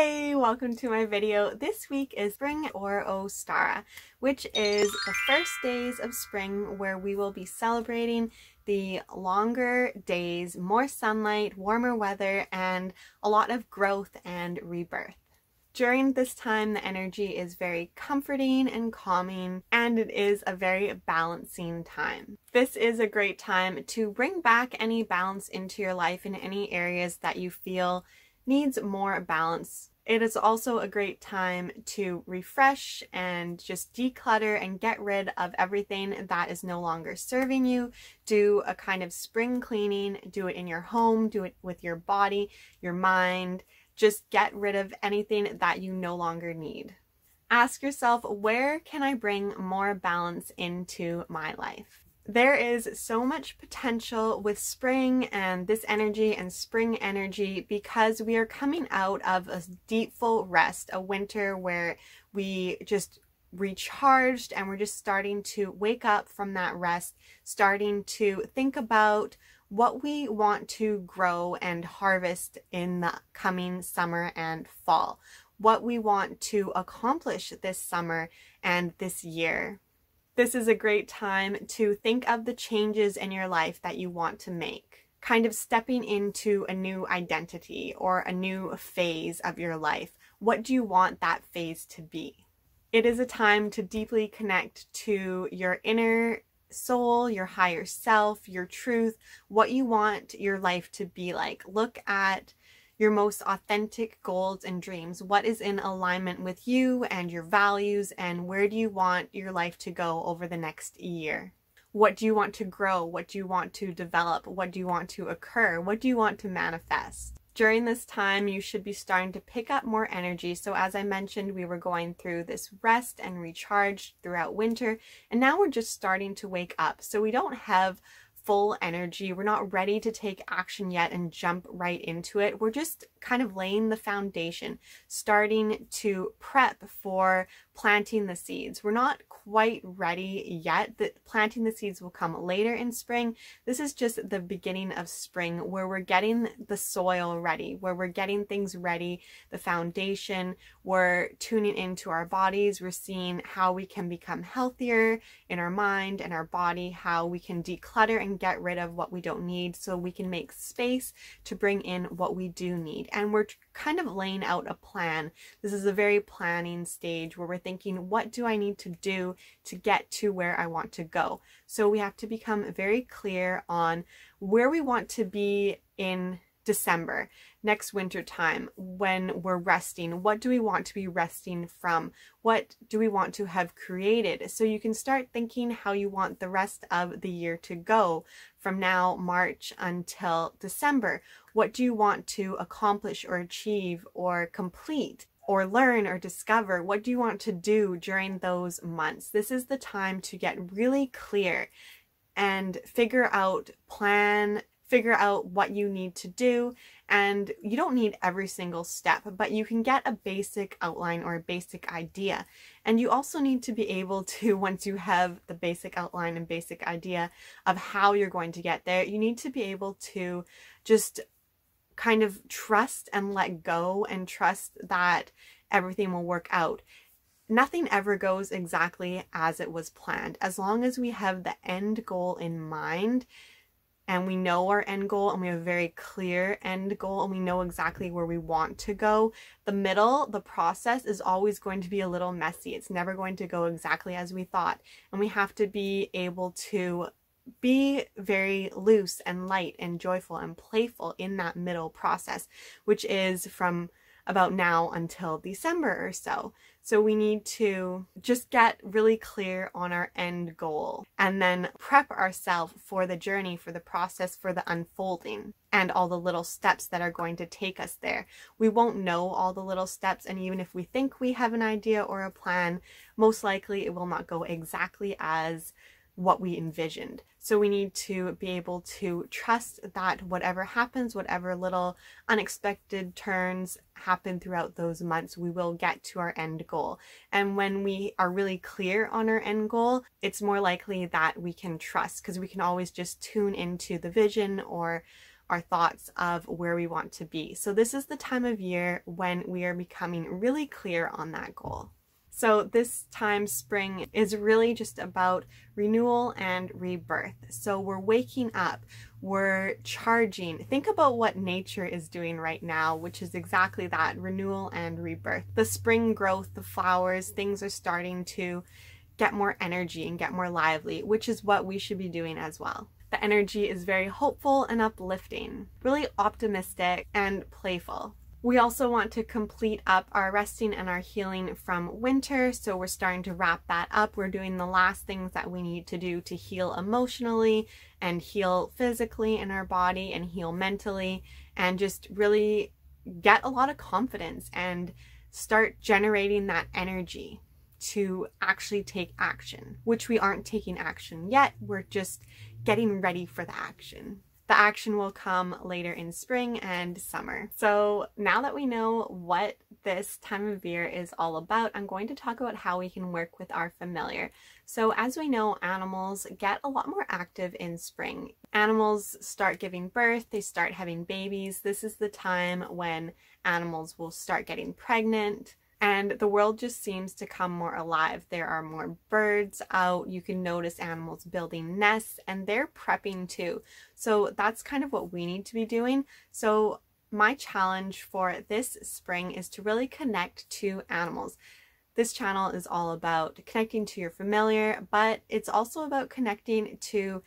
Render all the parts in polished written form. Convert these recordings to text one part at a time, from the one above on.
Hey, welcome to my video. This week is spring or Ostara, which is the first days of spring where we will be celebrating the longer days, more sunlight, warmer weather, and a lot of growth and rebirth. During this time, the energy is very comforting and calming, and it is a very balancing time. This is a great time to bring back any balance into your life in any areas that you feel needs more balance. It is also a great time to refresh and just declutter and get rid of everything that is no longer serving you. Do a kind of spring cleaning, do it in your home, do it with your body, your mind. Just get rid of anything that you no longer need. Ask yourself, where can I bring more balance into my life? There is so much potential with spring and this energy and spring energy because we are coming out of a deep full rest, a winter where we just recharged and we're just starting to wake up from that rest, starting to think about what we want to grow and harvest in the coming summer and fall, what we want to accomplish this summer and this year. This is a great time to think of the changes in your life that you want to make, kind of stepping into a new identity or a new phase of your life. What do you want that phase to be? It is a time to deeply connect to your inner soul, your higher self, your truth, what you want your life to be like. Look at your most authentic goals and dreams. What is in alignment with you and your values, and where do you want your life to go over the next year? What do you want to grow? What do you want to develop? What do you want to occur? What do you want to manifest? During this time, you should be starting to pick up more energy. So as I mentioned, we were going through this rest and recharge throughout winter, and now we're just starting to wake up. So we don't have full energy. We're not ready to take action yet and jump right into it. We're just kind of laying the foundation, starting to prep for planting the seeds. We're not quite ready yet. Planting the seeds will come later in spring. This is just the beginning of spring where we're getting the soil ready, where we're getting things ready, the foundation. We're tuning into our bodies. We're seeing how we can become healthier in our mind and our body, how we can declutter and get rid of what we don't need so we can make space to bring in what we do need. And we're kind of laying out a plan. This is a very planning stage where we're thinking, what do I need to do to get to where I want to go? So we have to become very clear on where we want to be in December, next winter time, when we're resting. What do we want to be resting from? What do we want to have created? So you can start thinking how you want the rest of the year to go from now, March, until December. What do you want to accomplish or achieve or complete or learn or discover? What do you want to do during those months? This is the time to get really clear and figure out what you need to do. And you don't need every single step, but you can get a basic outline or a basic idea. And you also need to be able to, once you have the basic outline and basic idea of how you're going to get there, you need to be able to just kind of trust and let go and trust that everything will work out. Nothing ever goes exactly as it was planned. As long as we have the end goal in mind, and we know our end goal and we have a very clear end goal and we know exactly where we want to go, the middle, the process is always going to be a little messy. It's never going to go exactly as we thought. And we have to be able to be very loose and light and joyful and playful in that middle process, which is from about now until December or so. So we need to just get really clear on our end goal and then prep ourselves for the journey, for the process, for the unfolding and all the little steps that are going to take us there. We won't know all the little steps, and even if we think we have an idea or a plan, most likely it will not go exactly as what we envisioned. So we need to be able to trust that whatever happens, whatever little unexpected turns happen throughout those months, we will get to our end goal. And when we are really clear on our end goal, it's more likely that we can trust, because we can always just tune into the vision or our thoughts of where we want to be. So this is the time of year when we are becoming really clear on that goal. So this time, spring, is really just about renewal and rebirth. So we're waking up, we're charging. Think about what nature is doing right now, which is exactly that, renewal and rebirth. The spring growth, the flowers, things are starting to get more energy and get more lively, which is what we should be doing as well. The energy is very hopeful and uplifting, really optimistic and playful. We also want to complete up our resting and our healing from winter, so we're starting to wrap that up. We're doing the last things that we need to do to heal emotionally and heal physically in our body and heal mentally, and just really get a lot of confidence and start generating that energy to actually take action, which we aren't taking action yet. We're just getting ready for the action. The action will come later in spring and summer. So now that we know what this time of year is all about, I'm going to talk about how we can work with our familiar. So as we know, animals get a lot more active in spring. Animals start giving birth, they start having babies. This is the time when animals will start getting pregnant. And the world just seems to come more alive. There are more birds out. You can notice animals building nests, and they're prepping too. So that's kind of what we need to be doing. So my challenge for this spring is to really connect to animals. This channel is all about connecting to your familiar, but it's also about connecting to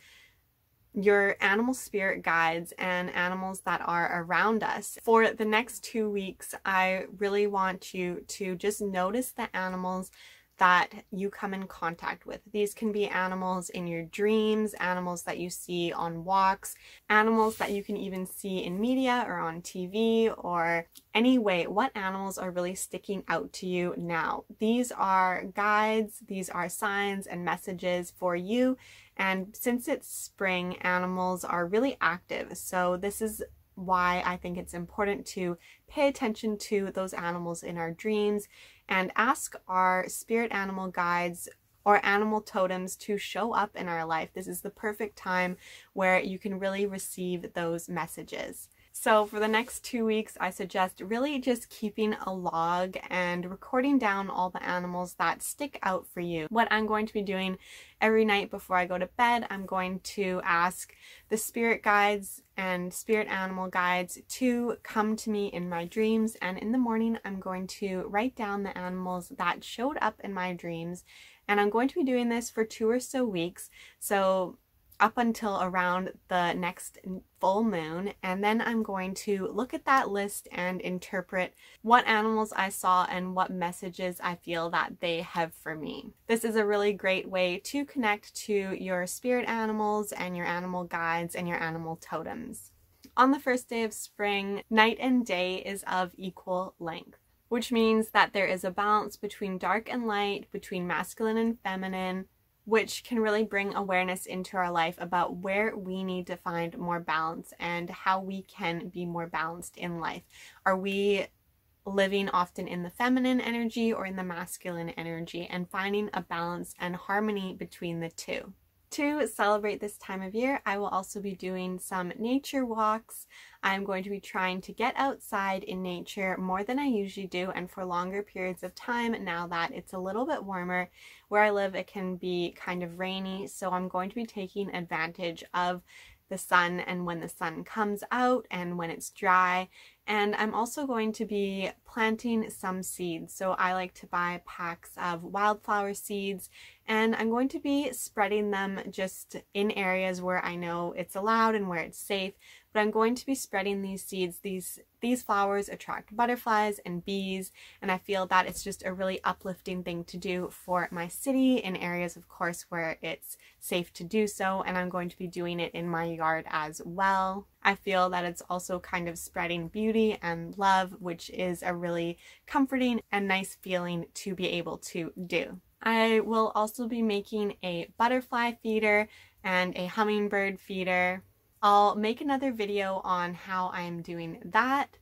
your animal spirit guides and animals that are around us. For the next 2 weeks, I really want you to just notice the animals that you come in contact with. These can be animals in your dreams, animals that you see on walks, animals that you can even see in media or on TV, or anyway, what animals are really sticking out to you now. These are guides, these are signs and messages for you. And since it's spring, animals are really active. So this is why I think it's important to pay attention to those animals in our dreams and ask our spirit animal guides or animal totems to show up in our life. This is the perfect time where you can really receive those messages. So for the next 2 weeks, I suggest really just keeping a log and recording down all the animals that stick out for you. What I'm going to be doing every night before I go to bed, I'm going to ask the spirit guides and spirit animal guides to come to me in my dreams, and in the morning I'm going to write down the animals that showed up in my dreams, and I'm going to be doing this for 2 or so weeks. So up until around the next full moon, and then I'm going to look at that list and interpret what animals I saw and what messages I feel that they have for me. This is a really great way to connect to your spirit animals and your animal guides and your animal totems. On the first day of spring, night and day is of equal length, which means that there is a balance between dark and light, between masculine and feminine, which can really bring awareness into our life about where we need to find more balance and how we can be more balanced in life. Are we living often in the feminine energy or in the masculine energy, and finding a balance and harmony between the two? To celebrate this time of year, I will also be doing some nature walks. I'm going to be trying to get outside in nature more than I usually do, and for longer periods of time now that it's a little bit warmer. Where I live, it can be kind of rainy, so I'm going to be taking advantage of the sun and when the sun comes out and when it's dry. And I'm also going to be planting some seeds. So I like to buy packs of wildflower seeds, and I'm going to be spreading them just in areas where I know it's allowed and where it's safe. But I'm going to be spreading these seeds. These flowers attract butterflies and bees, and I feel that it's just a really uplifting thing to do for my city in areas, of course, where it's safe to do so, and I'm going to be doing it in my yard as well. I feel that it's also kind of spreading beauty and love, which is a really comforting and nice feeling to be able to do. I will also be making a butterfly feeder and a hummingbird feeder. I'll make another video on how I'm doing that.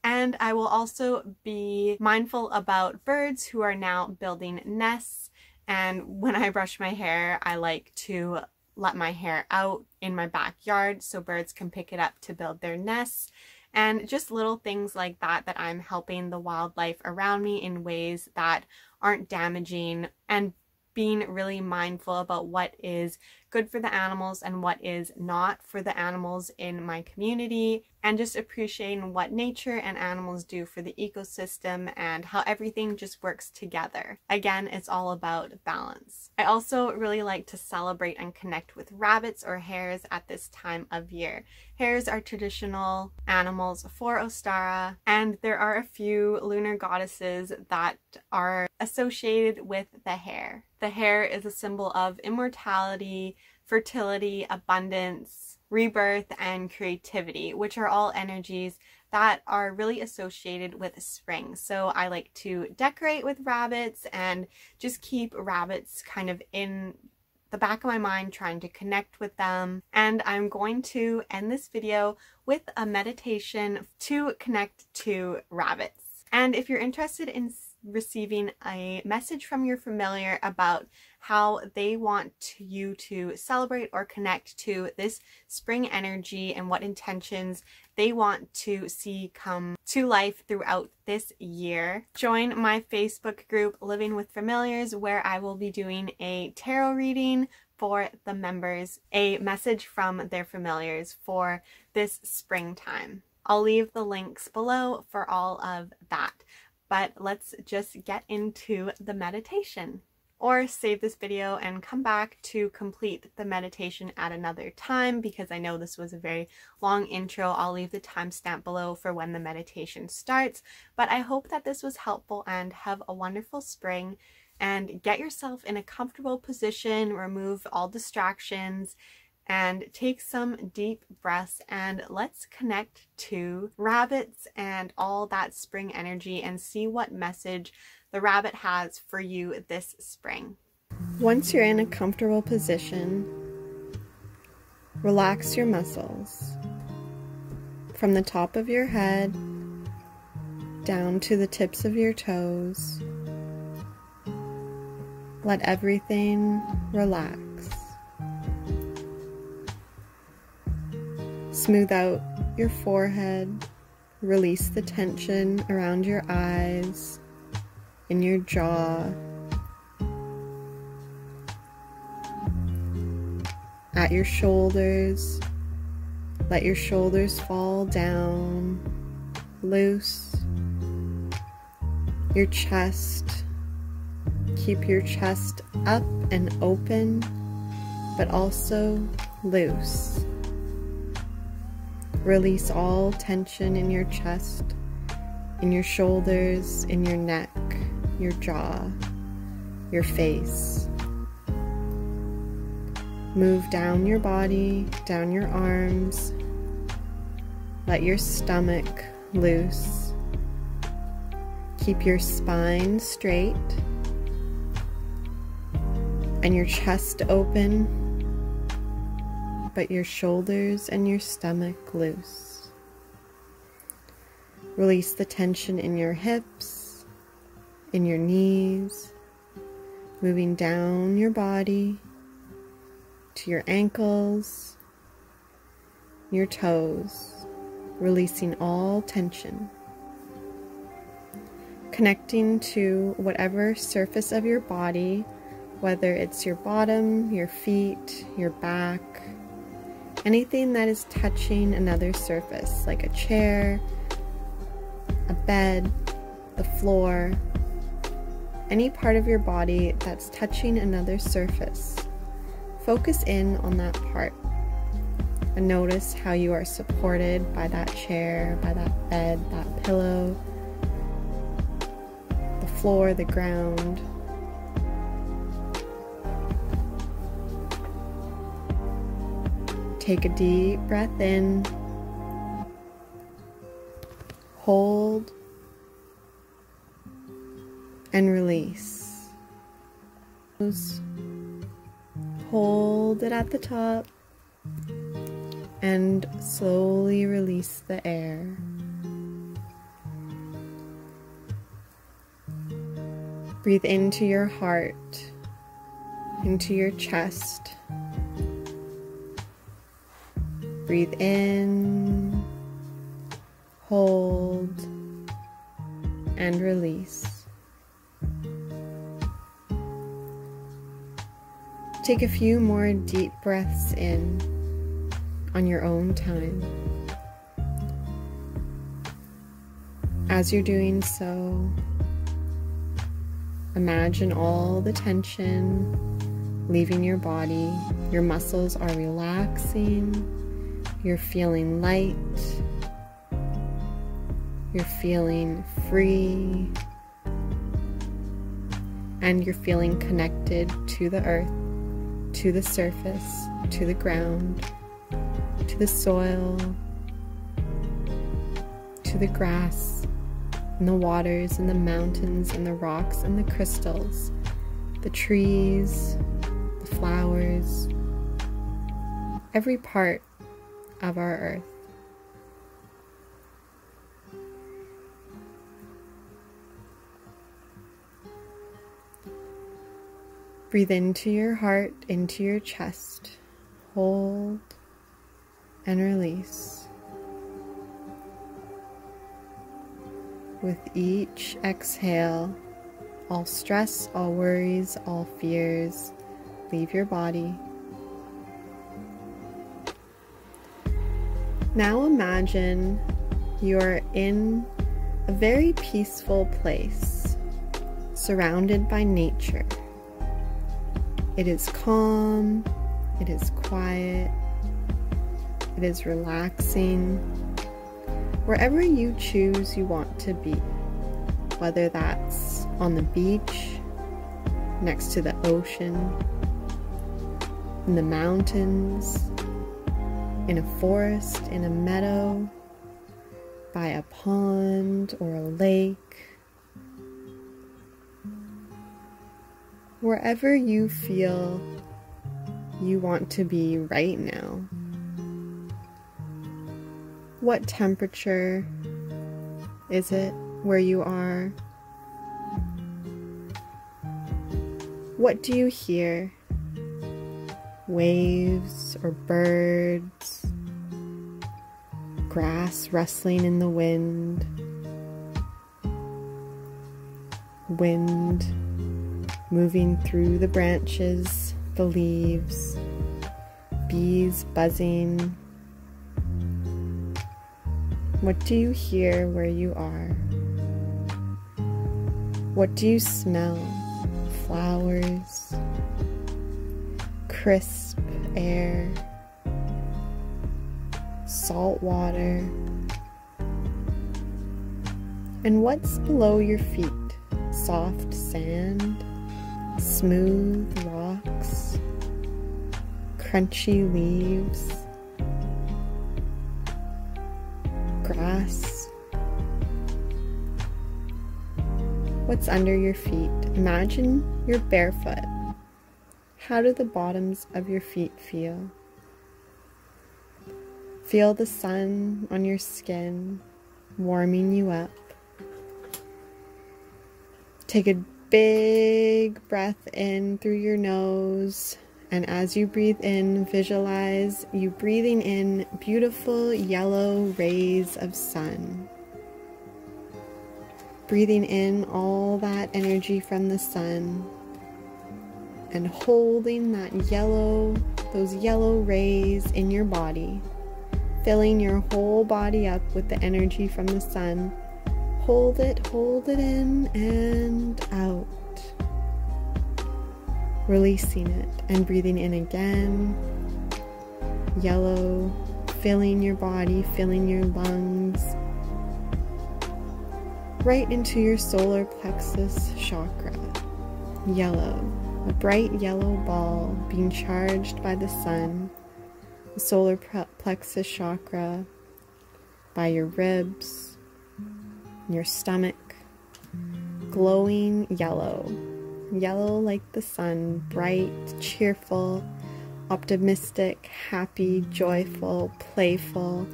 And I will also be mindful about birds who are now building nests. And when I brush my hair, I like to let my hair out in my backyard so birds can pick it up to build their nests. And just little things like that, that I'm helping the wildlife around me in ways that aren't damaging, and being really mindful about what is good for the animals and what is not for the animals in my community, and just appreciating what nature and animals do for the ecosystem and how everything just works together. Again, it's all about balance. I also really like to celebrate and connect with rabbits or hares at this time of year. Hares are traditional animals for Ostara, and there are a few lunar goddesses that are associated with the hare. The hare is a symbol of immortality, fertility, abundance, rebirth, and creativity, which are all energies that are really associated with spring. So I like to decorate with rabbits and just keep rabbits kind of in the back of my mind, trying to connect with them. And I'm going to end this video with a meditation to connect to rabbits. And if you're interested in receiving a message from your familiar about how they want you to celebrate or connect to this spring energy and what intentions they want to see come to life throughout this year, join my Facebook group Living with Familiars, where I will be doing a tarot reading for the members, a message from their familiars for this springtime. I'll leave the links below for all of that. But let's just get into the meditation. Or save this video and come back to complete the meditation at another time, because I know this was a very long intro. I'll leave the timestamp below for when the meditation starts. But I hope that this was helpful, and have a wonderful spring, and get yourself in a comfortable position, remove all distractions, and take some deep breaths, and let's connect to rabbits and all that spring energy and see what message the rabbit has for you this spring. Once you're in a comfortable position, relax your muscles from the top of your head down to the tips of your toes. Let everything relax. Smooth out your forehead, release the tension around your eyes, in your jaw, at your shoulders. Let your shoulders fall down, loose. Your chest, keep your chest up and open, but also loose. Release all tension in your chest, in your shoulders, in your neck, your jaw, your face. Move down your body, down your arms. Let your stomach loose. Keep your spine straight and your chest open, but your shoulders and your stomach loose. Release the tension in your hips, in your knees, moving down your body to your ankles, your toes, releasing all tension. Connecting to whatever surface of your body, whether it's your bottom, your feet, your back, anything that is touching another surface, like a chair, a bed, the floor, any part of your body that's touching another surface. Focus in on that part and notice how you are supported by that chair, by that bed, that pillow, the floor, the ground. Take a deep breath in, hold, and release. Hold it at the top and slowly release the air. Breathe into your heart, into your chest, breathe in, hold, and release. Take a few more deep breaths in on your own time. As you're doing so, imagine all the tension leaving your body. Your muscles are relaxing. You're feeling light. You're feeling free. And you're feeling connected to the earth, to the surface, to the ground, to the soil, to the grass, and the waters, and the mountains, and the rocks, and the crystals, the trees, the flowers, every part of our earth. Breathe into your heart, into your chest. Hold and release. With each exhale, all stress, all worries, all fears leave your body. Now imagine you're in a very peaceful place, surrounded by nature. It is calm, it is quiet, it is relaxing. Wherever you choose you want to be, whether that's on the beach, next to the ocean, in the mountains, in a forest, in a meadow, by a pond or a lake. Wherever you feel you want to be right now. What temperature is it where you are? What do you hear? Waves or birds? Grass rustling in the wind? Wind moving through the branches, the leaves, bees buzzing. What do you hear where you are? What do you smell? Flowers, crisp air, salt water. And what's below your feet? Soft sand, smooth rocks, crunchy leaves, grass. What's under your feet? Imagine you're barefoot. How do the bottoms of your feet feel? Feel the sun on your skin, warming you up. Take a big breath in through your nose, and as you breathe in, visualize you breathing in beautiful yellow rays of sun. Breathing in all that energy from the sun and holding those yellow rays in your body, filling your whole body up with the energy from the sun. Hold it in and out. Releasing it and breathing in again. Yellow, filling your body, filling your lungs, right into your solar plexus chakra. Yellow, a bright yellow ball being charged by the sun. The solar plexus chakra by your ribs, your stomach, glowing yellow like the sun, bright, cheerful, optimistic, happy, joyful, playful,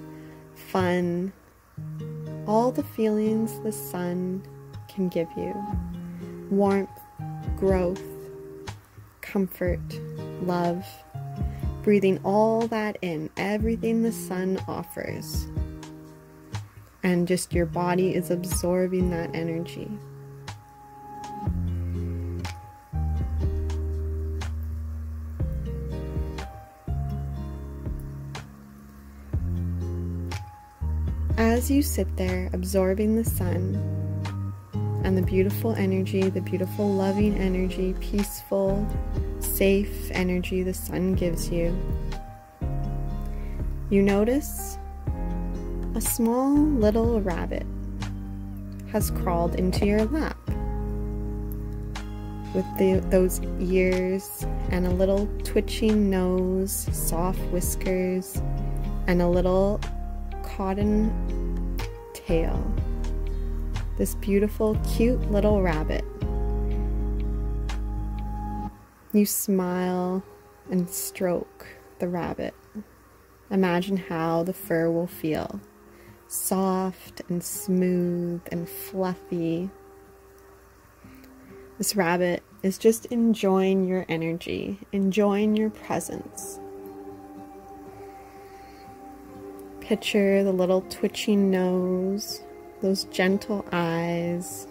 fun, all the feelings the sun can give you. Warmth, growth, comfort, love. breathing all that in, everything the sun offers. And just your body is absorbing that energy. As you sit there absorbing the sun and the beautiful energy, the beautiful loving energy, peaceful, safe energy the sun gives you, you notice a small little rabbit has crawled into your lap with those ears and a little twitching nose, soft whiskers, and a little cotton tail. This beautiful, cute little rabbit. You smile and stroke the rabbit. Imagine how the fur will feel. Soft and smooth and fluffy. This rabbit is just enjoying your energy, enjoying your presence. Picture the little twitching nose, those gentle eyes.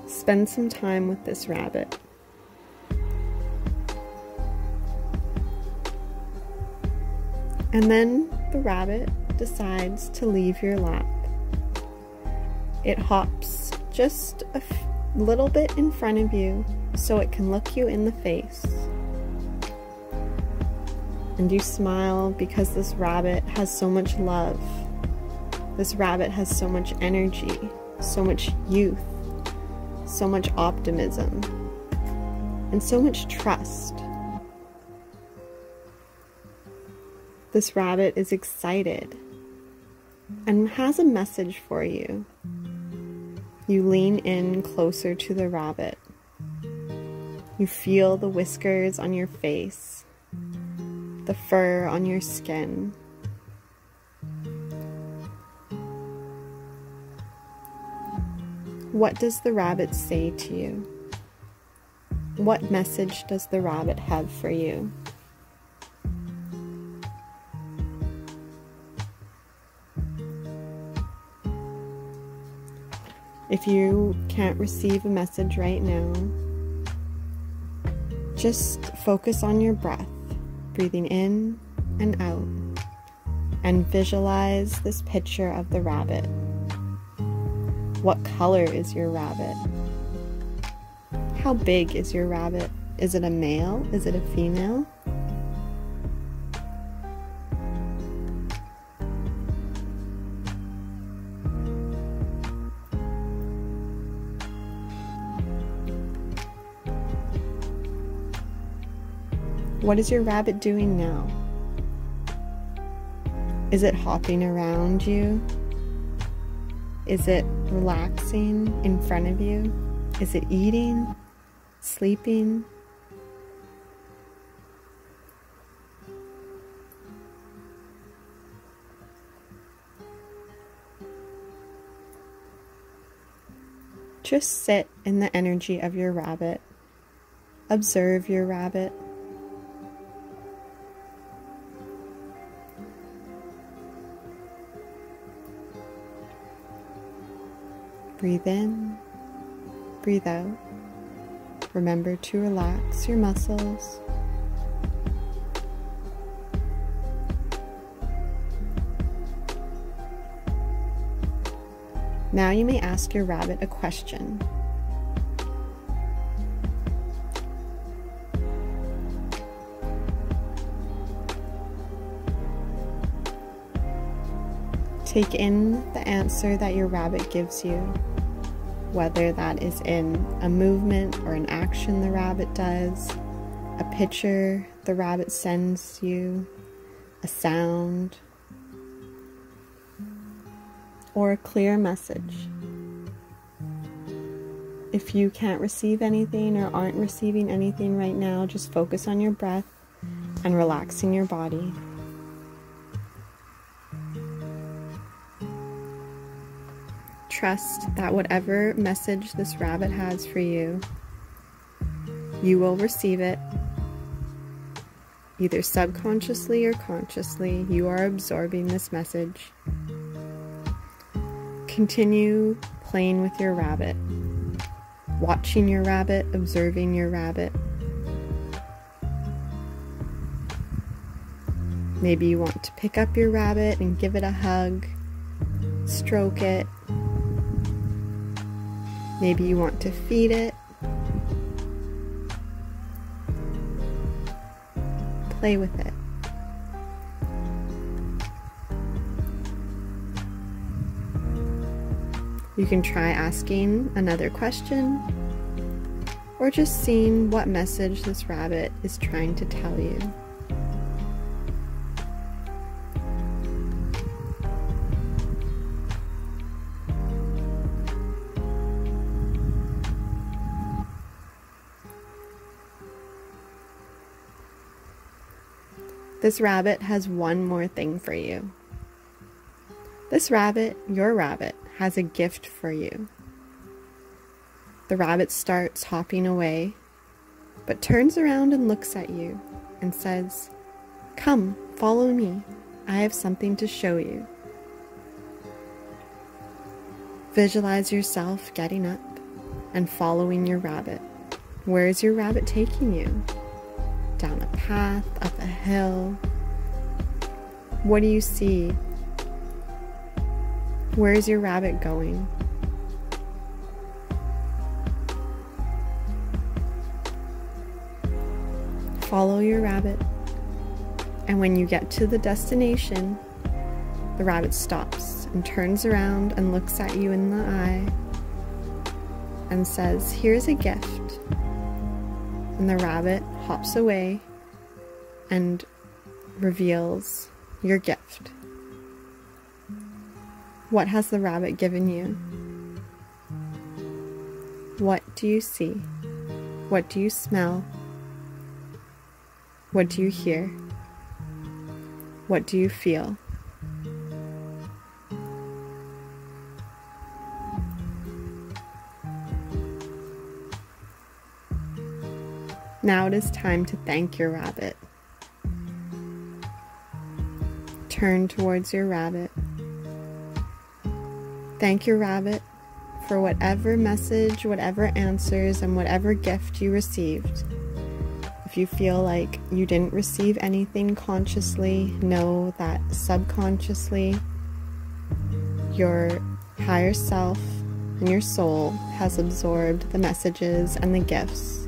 Spend some time with this rabbit. And then the rabbit decides to leave your lap. It hops just a little bit in front of you so it can look you in the face. And you smile because this rabbit has so much love. This rabbit has so much energy, so much youth, so much optimism, and so much trust. This rabbit is excited and has a message for you. You lean in closer to the rabbit. You feel the whiskers on your face, the fur on your skin. What does the rabbit say to you? What message does the rabbit have for you? If you can't receive a message right now, just focus on your breath, breathing in and out, and visualize this picture of the rabbit. What color is your rabbit? How big is your rabbit? Is it a male? Is it a female? What is your rabbit doing now? Is it hopping around you? Is it relaxing in front of you? Is it eating? Sleeping? Just sit in the energy of your rabbit. Observe your rabbit. Breathe in, breathe out. Remember to relax your muscles. Now you may ask your rabbit a question. Take in the answer that your rabbit gives you, whether that is in a movement or an action the rabbit does, a picture the rabbit sends you, a sound, or a clear message. If you can't receive anything or aren't receiving anything right now, just focus on your breath and relaxing your body. Trust that whatever message this rabbit has for you, you will receive it Either subconsciously or consciously, you are absorbing this message. Continue playing with your rabbit, watching your rabbit, observing your rabbit. Maybe you want to pick up your rabbit and give it a hug, stroke it. Maybe you want to feed it. Play with it. You can try asking another question or just seeing what message this rabbit is trying to tell you. This rabbit has one more thing for you. This rabbit, your rabbit, has a gift for you. The rabbit starts hopping away, but turns around and looks at you and says, "Come, follow me. I have something to show you." Visualize yourself getting up and following your rabbit. Where is your rabbit taking you? Down a path, up a hill. What do you see? Where is your rabbit going? Follow your rabbit, and when you get to the destination, the rabbit stops and turns around and looks at you in the eye and says, "Here's a gift." And the rabbit hops away and reveals your gift. What has the rabbit given you? What do you see? What do you smell? What do you hear? What do you feel? Now it is time to thank your rabbit. Turn towards your rabbit. Thank your rabbit for whatever message, whatever answers, and whatever gift you received. If you feel like you didn't receive anything consciously, know that subconsciously your higher self and your soul has absorbed the messages and the gifts.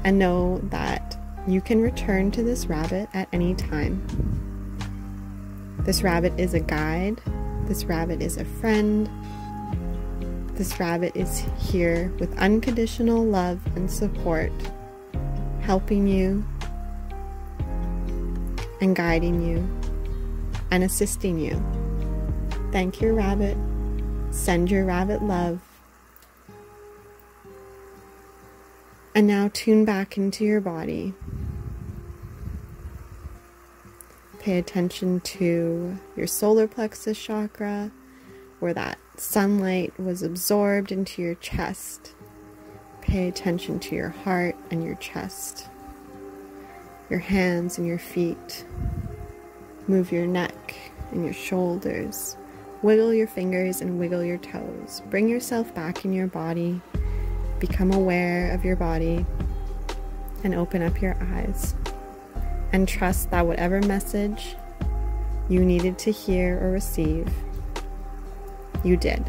And know that you can return to this rabbit at any time. This rabbit is a guide. This rabbit is a friend. This rabbit is here with unconditional love and support, helping you and guiding you and assisting you. Thank your rabbit. Send your rabbit love. And now tune back into your body. Pay attention to your solar plexus chakra, where that sunlight was absorbed into your chest. Pay attention to your heart and your chest, your hands and your feet. Move your neck and your shoulders. Wiggle your fingers and wiggle your toes. Bring yourself back in your body. Become aware of your body and open up your eyes. And trust that whatever message you needed to hear or receive, you did.